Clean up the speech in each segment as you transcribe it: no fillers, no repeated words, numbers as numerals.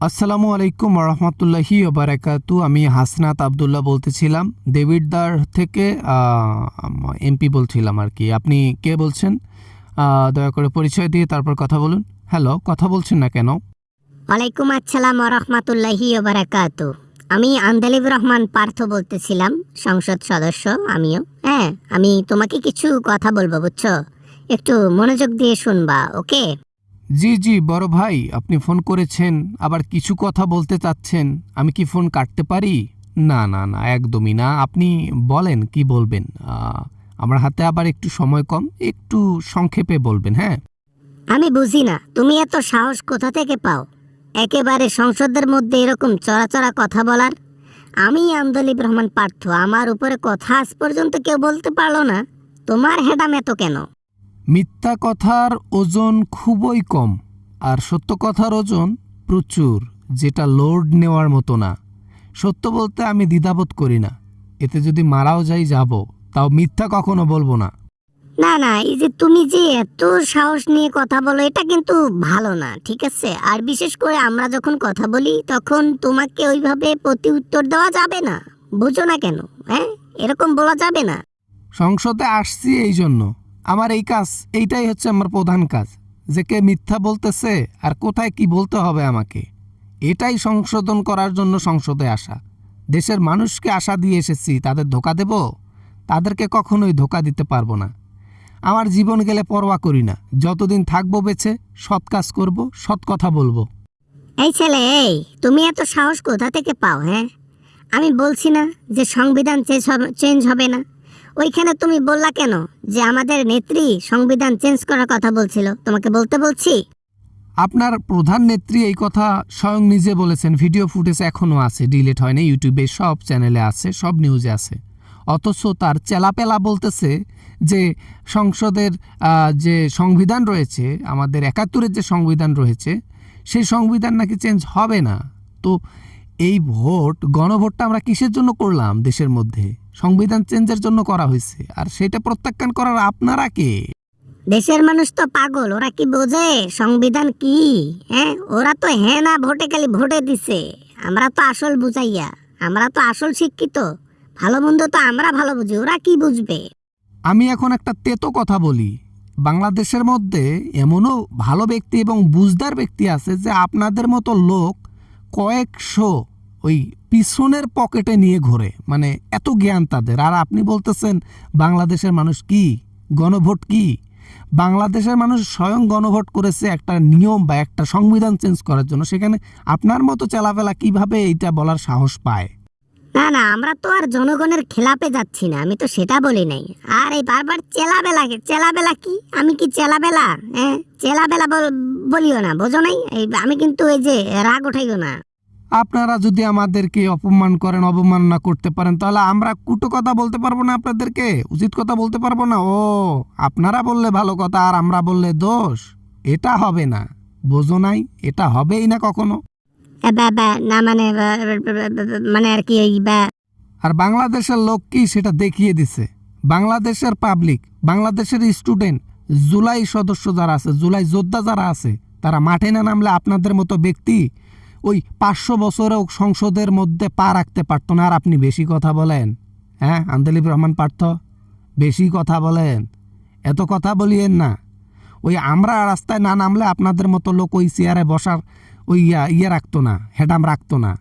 আসসালামু আলাইকুম রহমতুল্লাহি ওবারাকাতু। আমি হাসনাত আবদুল্লাহ বলতেছিলাম, দেবিদ্বার থেকে এমপি বলছিলাম আর কি। আপনি কে বলছেন? দয়া করে পরিচয় দিয়ে তারপর কথা বলুন। হ্যালো, কথা বলছেন না কেন? ওয়ালাইকুম আসসালাম রহমতুল্লাহি ওবারাকাতু। আমি আন্দালিব রহমান পার্থ বলতেছিলাম, সংসদ সদস্য আমিও। হ্যাঁ, আমি তোমাকে কিছু কথা বলবো, বুঝছো? একটু মনোযোগ দিয়ে শুনবা, ওকে? জি জি বড় ভাই, আপনি ফোন করেছেন, আবার কিছু কথা বলতে চাচ্ছেন। আমি কি ফোন কাটতে পারি? না না না, একদমই না। আপনি বলেন কি বলবেন। আমার হাতে আবার একটু সময় কম, একটু সংক্ষেপে বলবেন। হ্যাঁ, আমি বুঝি না তুমি এত সাহস কোথা থেকে পাও একেবারে সংসদের মধ্যে এরকম চড়াচড়া কথা বলার। আমি আন্দালিব রহমান পার্থ, আমার উপরে কথা আজ পর্যন্ত কেউ বলতে পারলো না। তোমার হেডাম এত কেন? মিথ্যা কথার ওজন খুবই কম, আর সত্য কথার ওজন প্রচুর, যেটা লোড নেওয়ার মতো না। সত্য বলতে আমি দ্বিধাবোধ করি না, এতে যদি মারাও যাই যাব, তাও মিথ্যা কখনো বলবো না। না না, এই যে তুমি যে এত সাহস নিয়ে কথা বলো, এটা কিন্তু ভালো না, ঠিক আছে? আর বিশেষ করে আমরা যখন কথা বলি তখন তোমাকে ওইভাবে প্রতি উত্তর দেওয়া যাবে না। বুঝো না কেন? হ্যাঁ, এরকম বলা যাবে না। সংসদে আসছি এই জন্য, আমার এই কাজ, এইটাই হচ্ছে আমার প্রধান কাজ, যে কে মিথ্যা বলতেছে আর কোথায় কি বলতে হবে আমাকে, এটাই সংশোধন করার জন্য সংসদে আসা। দেশের মানুষকে আশা দিয়ে এসেছি, তাদের ধোঁকা দেব? তাদেরকে কখনোই ধোঁকা দিতে পারবো না। আমার জীবন গেলে পরোয়া করি না, যতদিন থাকবো বেঁচে সৎ কাজ করব, সৎ কথা বলবো। এই ছেলে, এই তুমি এত সাহস কোথা থেকে পাও? হ্যাঁ, আমি বলছি না যে সংবিধান চেঞ্জ হবে না? ওইখানে তুমি বললা কেন যে আমাদের নেত্রী সংবিধান চেঞ্জ করার কথা বলছিল? তোমাকে বলতে বলছি? আপনার প্রধান নেত্রী এই কথা স্বয়ং নিজে বলেছেন, ভিডিও ফুটেজ এখনও আছে, ডিলিট হয়নি, ইউটিউবে সব চ্যানেলে আছে, সব নিউজে আছে। অথচ তার চেলাপেলা বলতেছে যে সংসদের যে সংবিধান রয়েছে, আমাদের ৭১-এর যে সংবিধান রয়েছে, সেই সংবিধান নাকি চেঞ্জ হবে না। তো এই গণভোটটা আমরা কিসের জন্য করলাম? দেশের মধ্যে সংবিধান চেঞ্জের জন্য করা হয়েছে, আর সেটা প্রত্যাখ্যান করার আপনারা কে? দেশের মানুষ তো পাগল, ওরা কি বোঝে সংবিধান কি? হ্যাঁ, ওরা তো হ্যাঁ না ভোটে খালি ভোটে দিছে। আমরা তো আসল বুঝাইয়া, আমরা তো আসল শিক্ষিত, ভালো মন্দ তো আমরা ভালো বুঝি, ওরা কি বুঝবে? আমি এখন একটা তেতো কথা বলি, বাংলাদেশের মধ্যে এমনও ভালো ব্যক্তি এবং বুঝদার ব্যক্তি আছে যে আপনাদের মতো লোক কয়েকশো ওই পিছনের পকেটে নিয়ে ঘোরে, মানে এত জ্ঞান তাদের। আর আপনি বলতেছেন বাংলাদেশের মানুষ কি, গণভোট কি? বাংলাদেশের মানুষ স্বয়ং গণভোট করেছে একটা নিয়ম বা একটা সংবিধান চেঞ্জ করার জন্য, সেখানে আপনার মতো চেলাপেলা কিভাবে এইটা বলার সাহস পায়? না না, আমরা তো আর জনগণের খেলাপে যাচ্ছি না, আমি তো সেটা বলি নাই। আর এই বারবার চেলাবেলা, চেলাবেলা কি? আমি কি চেলাবেলা? হ্যাঁ, চেলাবেলা বলিও না, বোঝো নাই? আমি কিন্তু এই যে রাগ উঠাইও না। আপনারা যদি আমাদেরকে অপমান করেন, অবমাননা করতে পারেন, তাহলে আমরা কুটো কথা বলতে পারবো না, আপনাদেরকে উচিত কথা বলতে পারবো না? ও, আপনারা বললে ভালো কথা আর আমরা বললে দোষ? এটা হবে না, বোঝো নাই? এটা হবেই না কখনো। না মানে মানে আর কি ওই আর বাংলাদেশের লোক কি সেটা দেখিয়ে দিছে। বাংলাদেশের পাবলিক, বাংলাদেশের স্টুডেন্ট, জুলাই সদস্য যারা আছে, জুলাই যোদ্ধা যারা আছে, তারা মাঠে না নামলে আপনাদের মতো ব্যক্তি ওই 500 বছরেও সংসদের মধ্যে পা রাখতে পারতো না। আর আপনি বেশি কথা বলেন। হ্যাঁ, আন্দালিব রহমান পার্থ, বেশি কথা বলেন, এত কথা বলিয়েন না। ওই আমরা রাস্তায় না নামলে আপনাদের মতো লোক ওই চেয়ারে বসার ওই ইয়ে রাখতো না, হেডাম রাখতো না।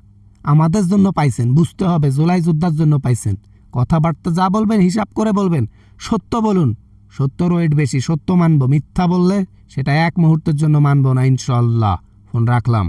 আমাদের জন্য পাইছেন, বুঝতে হবে, জুলাই যোদ্ধার জন্য পাইছেন। কথাবার্তা যা বলবেন হিসাব করে বলবেন, সত্য বলুন। সত্যর ওয়েট বেশি, সত্য মানব, মিথ্যা বললে সেটা এক মুহূর্তের জন্য মানব না, ইনশাল্লাহ। ফোন রাখলাম।